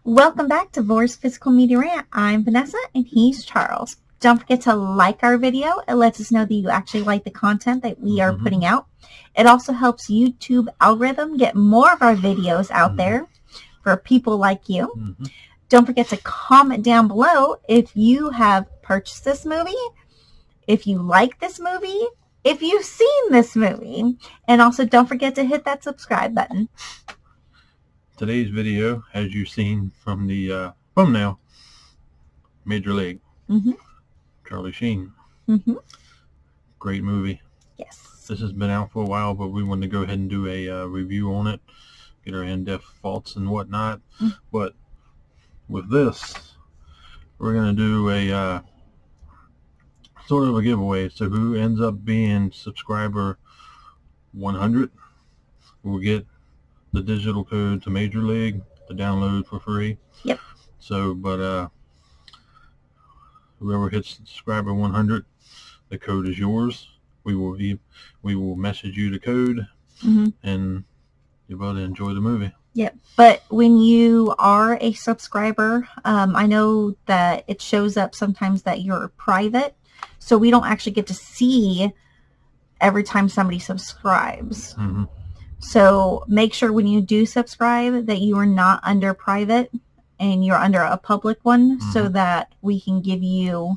Welcome back to Vor's Physical Media Rant. I'm Vanessa and he's Charles. Don't forget to like our video. It lets us know that you actually like the content that we are putting out. It also helps YouTube algorithm get more of our videos out there for people like you. Don't forget to comment down below if you have purchased this movie, if you like this movie, if you've seen this movie, and also don't forget to hit that subscribe button. Today's video, as you've seen from the thumbnail, Major League. Charlie Sheen. Great movie. Yes. This has been out for a while, but we wanted to go ahead and do a review on it, get our in-depth thoughts and whatnot. But with this, we're going to do a sort of a giveaway. So who ends up being subscriber 100 will get the digital code to Major League to download for free. Yep. So, but whoever hits subscriber 100, the code is yours. We will message you the code, and you're able to enjoy the movie. Yep. But when you are a subscriber, I know that it shows up sometimes that you're private, so we don't actually get to see every time somebody subscribes. So make sure when you do subscribe that you are not under private and you're under a public one, so that we can give you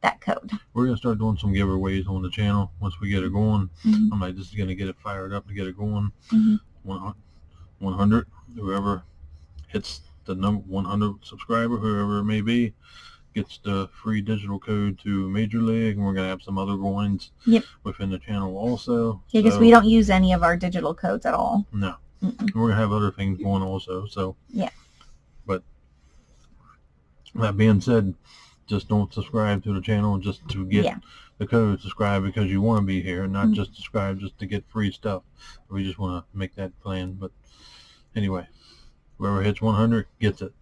that code. We're going to start doing some giveaways on the channel once we get it going. I'm like, just going to get it fired up to get it going. 100, whoever hits the number 100 subscriber, whoever it may be, gets the free digital code to Major League, and we're going to have some other coins within the channel also. Yeah, because we don't use any of our digital codes at all. No. We're going to have other things going also. So yeah. But that being said, just don't subscribe to the channel just to get the code. Subscribe because you want to be here, not just subscribe just to get free stuff. We just want to make that plan. But anyway, whoever hits 100 gets it.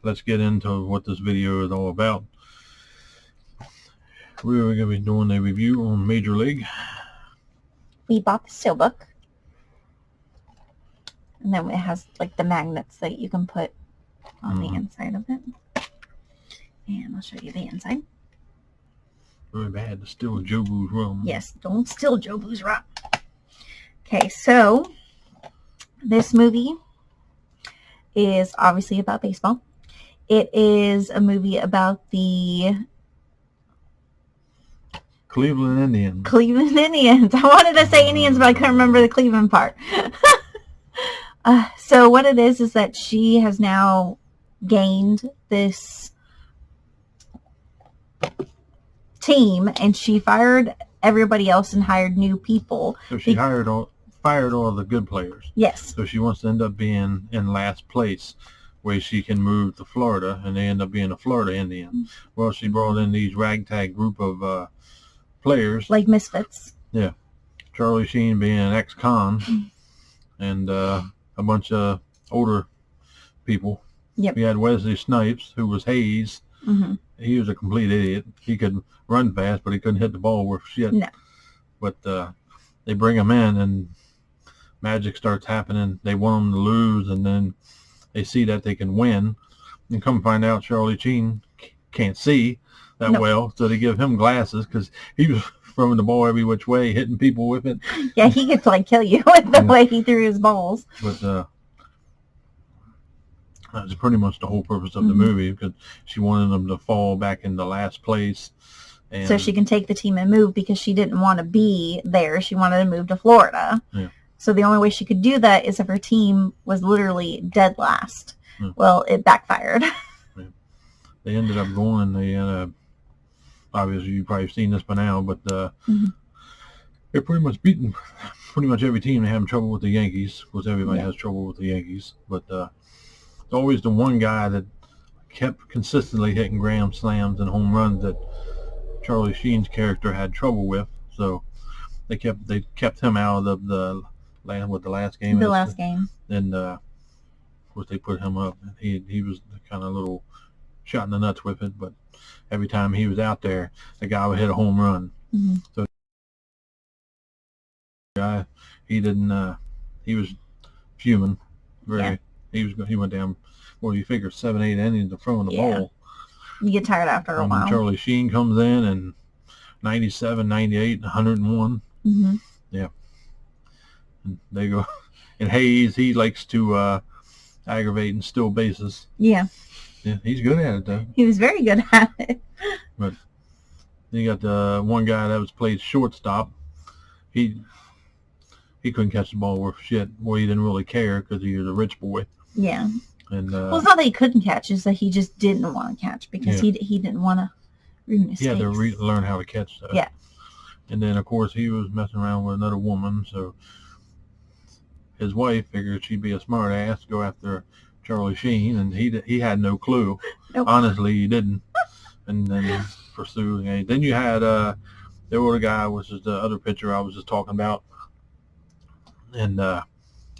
Let's get into what this video is all about. We're going to be doing a review on Major League. We bought the steelbook, and then it has like the magnets that you can put on the inside of it. And I'll show you the inside. Very bad to steal Jobu's rum. Yes, don't steal Jobu's rum. Okay, so this movie is obviously about baseball. It is a movie about the Cleveland Indians. Cleveland Indians. I wanted to say Indians, but I couldn't remember the Cleveland part. So what it is that she has now gained this team, and she fired everybody else and hired new people. So she fired all the good players. Yes. So she wants to end up being in last place, where she can move to Florida, and they end up being a Florida Indian. Well, she brought in these ragtag group of players, like misfits. Yeah. Charlie Sheen being an ex-con, and a bunch of older people. We had Wesley Snipes, who was Hayes. He was a complete idiot. He could run fast, but he couldn't hit the ball worth shit. No. But they bring him in, and magic starts happening. They want him to lose, and then they see that they can win. And come find out Charlie Sheen can't see that well, so they give him glasses because he was throwing the ball every which way, hitting people with it. Yeah, he could like kill you with the way he threw his balls. But that's pretty much the whole purpose of the movie, because she wanted them to fall back into last place. And so she can take the team and move, because she didn't want to be there. She wanted to move to Florida. So the only way she could do that is if her team was literally dead last. Well, it backfired. They ended up going, and they obviously you've probably seen this by now, but they're pretty much beating pretty much every team. They're having trouble with the Yankees, because everybody has trouble with the Yankees. But it's always the one guy that kept consistently hitting grand slams and home runs that Charlie Sheen's character had trouble with. So they kept him out of the last game. The last game. And of course they put him up. He was kind of a little shot in the nuts with it, but every time he was out there, the guy would hit a home run. So guy, he didn't. He was fuming, very He went down. Well, you figure 7, 8 innings of throwing the ball. You get tired after a while. Charlie Sheen comes in and 97, 98, 101. Mm-hmm. Yeah. And they go. And Hayes, he likes to aggravate and steal bases. Yeah. Yeah, he's good at it though. He was very good at it. But then you got the one guy that was played shortstop. He couldn't catch the ball worth shit. Well, he didn't really care because he was a rich boy. Yeah. And well, it's not that he couldn't catch; it's that he just didn't want to catch because he didn't want to ruin his face. He had to learn how to catch stuff. Yeah. And then, of course, he was messing around with another woman, so his wife figured she'd be a smart ass to go after Charlie Sheen, and he had no clue. Nope. Honestly, he didn't. And then pursuing. Then you had the other guy, which is the other pitcher I was just talking about, and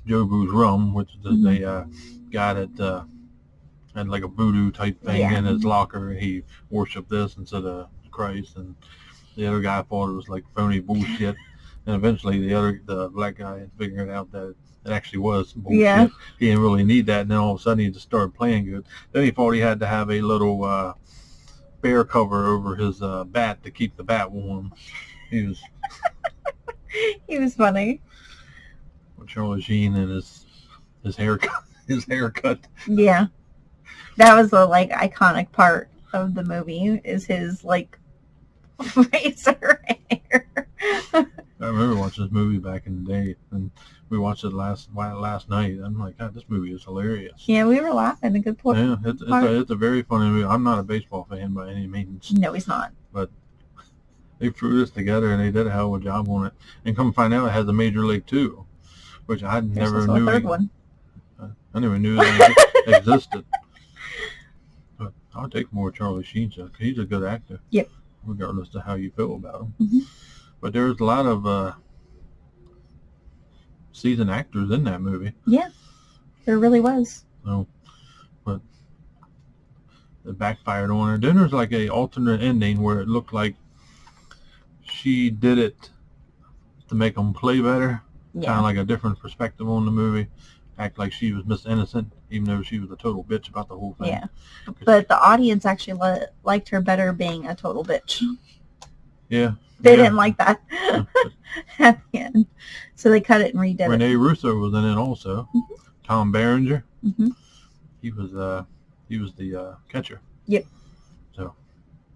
Joe Boo's Rum, which is the guy that had like a voodoo type thing in his locker. He worshipped this instead of Christ, and the other guy thought it was like phony bullshit. And eventually the black guy figured out that it actually was bullshit. Yeah. He didn't really need that, and then all of a sudden he just started playing good. Then he thought he had to have a little bear cover over his bat to keep the bat warm. He was He was funny. Charlie Sheen and his haircut. Yeah. That was the iconic part of the movie is his razor hair. I remember watching this movie back in the day, and we watched it last night. I'm like, God, this movie is hilarious. Yeah, we were laughing a good point. Yeah, it's a very funny movie. I'm not a baseball fan by any means. No, he's not. But they threw this together, and they did a hell of a job on it. And come find out, it has a Major League too, which I never knew. A third one. I never knew that existed. But I'll take more Charlie Sheen stuff. He's a good actor. Yep. Regardless of how you feel about him. Mm-hmm. But there's a lot of seasoned actors in that movie. Yeah, there really was. So, but it backfired on her. Then there's like a alternate ending where it looked like she did it to make them play better. Yeah. Kind of like a different perspective on the movie. Act like she was Miss Innocent, even though she was a total bitch about the whole thing. Yeah, but the audience actually liked her better being a total bitch. Yeah. They didn't like that at the end. So they cut it and redid it. Rene Russo was in it also. Mm-hmm. Tom Berenger. Mm-hmm. He was the catcher. Yep. So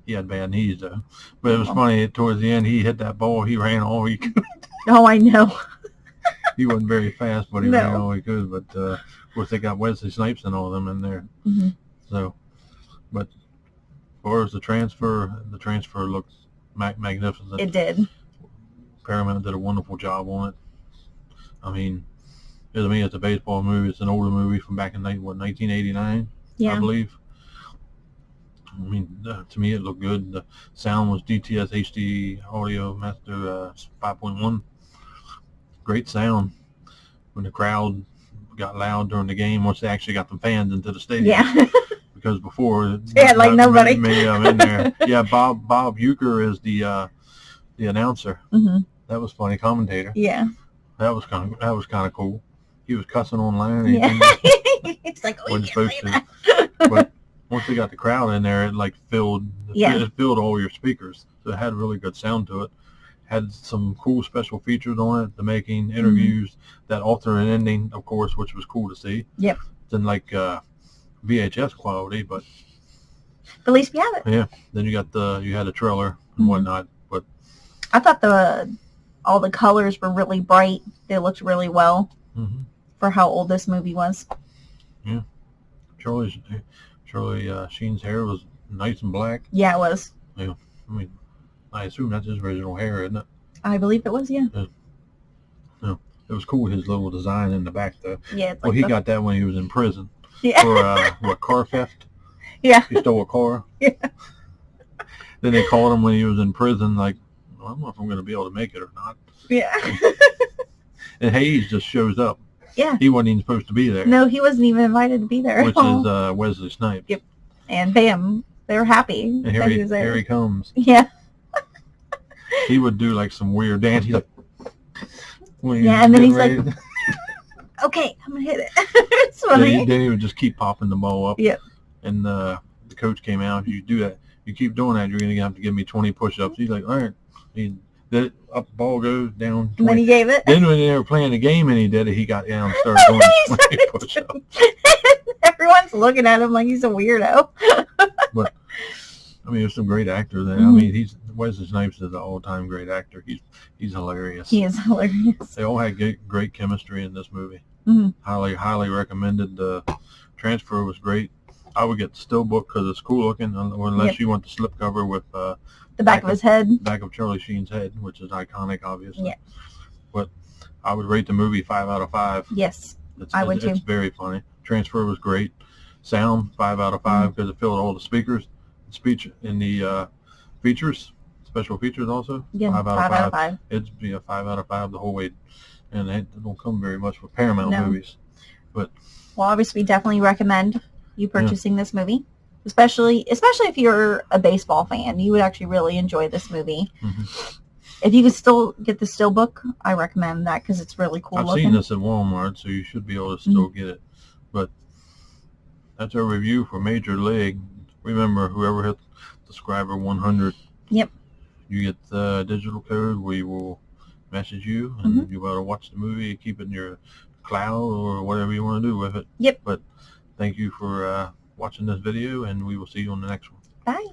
he had bad knees though. But it was funny, towards the end he hit that ball, he ran all he could. Oh, I know. He wasn't very fast, but he ran all he could. But of course they got Wesley Snipes and all of them in there. Mm-hmm. So, but as far as the transfer looks magnificent. It did. Paramount did a wonderful job on it. I mean, it's a baseball movie. It's an older movie from back in 1989, I believe. I mean, to me, it looked good. The sound was DTS HD Audio Master 5.1. Great sound. When the crowd got loud during the game, once they actually got the fans into the stadium. Yeah. Because before they had nobody. Many of them in there. Yeah, Bob Uecker is the announcer. Mm-hmm. That was funny. Commentator. Yeah. That was kind of cool. He was cussing online. Yeah. It's like, oh, you can't say that. But once they got the crowd in there, it filled all your speakers. So it had really good sound to it. Had some cool special features on it. The making, interviews, that alternate ending, of course, which was cool to see. Yep. Then VHS quality, but at least we have it. Yeah. Then you had a trailer and whatnot, but I thought all the colors were really bright. They looked really well for how old this movie was. Yeah. Charlie Sheen's hair was nice and black. Yeah, it was. Yeah. I mean, I assume that's his original hair, isn't it? I believe it was, yeah. Yeah. It was cool, his little design in the back, though. Yeah. He got that when he was in prison. Yeah. For car theft. Yeah. He stole a car. Yeah. Then they called him when he was in prison, like, I don't know if I'm going to be able to make it or not. Yeah. And Hayes just shows up. Yeah. He wasn't even supposed to be there. No, he wasn't even invited to be there. Which is Wesley Snipes. Yep. And bam, they were happy that he was there. Here he comes. Yeah. He would do some weird dance. He's like, and then he's like, okay, I'm going to hit it. It's funny. Then he would just keep popping the ball up. Yep. And the coach came out. If you do that, you keep doing that, you're going to have to give me 20 push-ups. He's like, all right. Then up the ball goes down 20. And then he gave it. Then when they were playing the game and he did it, he got down and started doing 20 push-ups. Everyone's looking at him like he's a weirdo. But I mean, there's some great actors there. I Mhm. mean, Wesley Snipes is an all-time great actor. He's hilarious. He is hilarious. They all had great chemistry in this movie. Mhm. Highly recommended. The transfer was great. I would get the Steelbook because it's cool looking, unless Yep. you want the slipcover with The back of his head. back of Charlie Sheen's head, which is iconic, obviously. Yeah. But I would rate the movie 5 out of 5. Yes, I would too. It's very funny. Transfer was great. Sound 5 out of 5 because it filled all the speakers. Speech in the features, special features also. Again, 5 out 5 of 5. out of 5. It'd be a 5 out of 5 the whole way, and it don't come very much with Paramount No. movies. But Well, obviously, we definitely recommend you purchasing this movie, especially if you're a baseball fan. You would actually really enjoy this movie. Mhm. If you could still get the Steelbook, I recommend that because it's really cool I've looking. seen this at Walmart, so you should be able to still get it. But that's our review for Major League. Remember, whoever hit subscriber 100, Yep. you get the digital code. We will message you, and you'll be able to watch the movie, keep it in your cloud or whatever you want to do with it. Yep. But thank you for watching this video, and we will see you on the next one. Bye.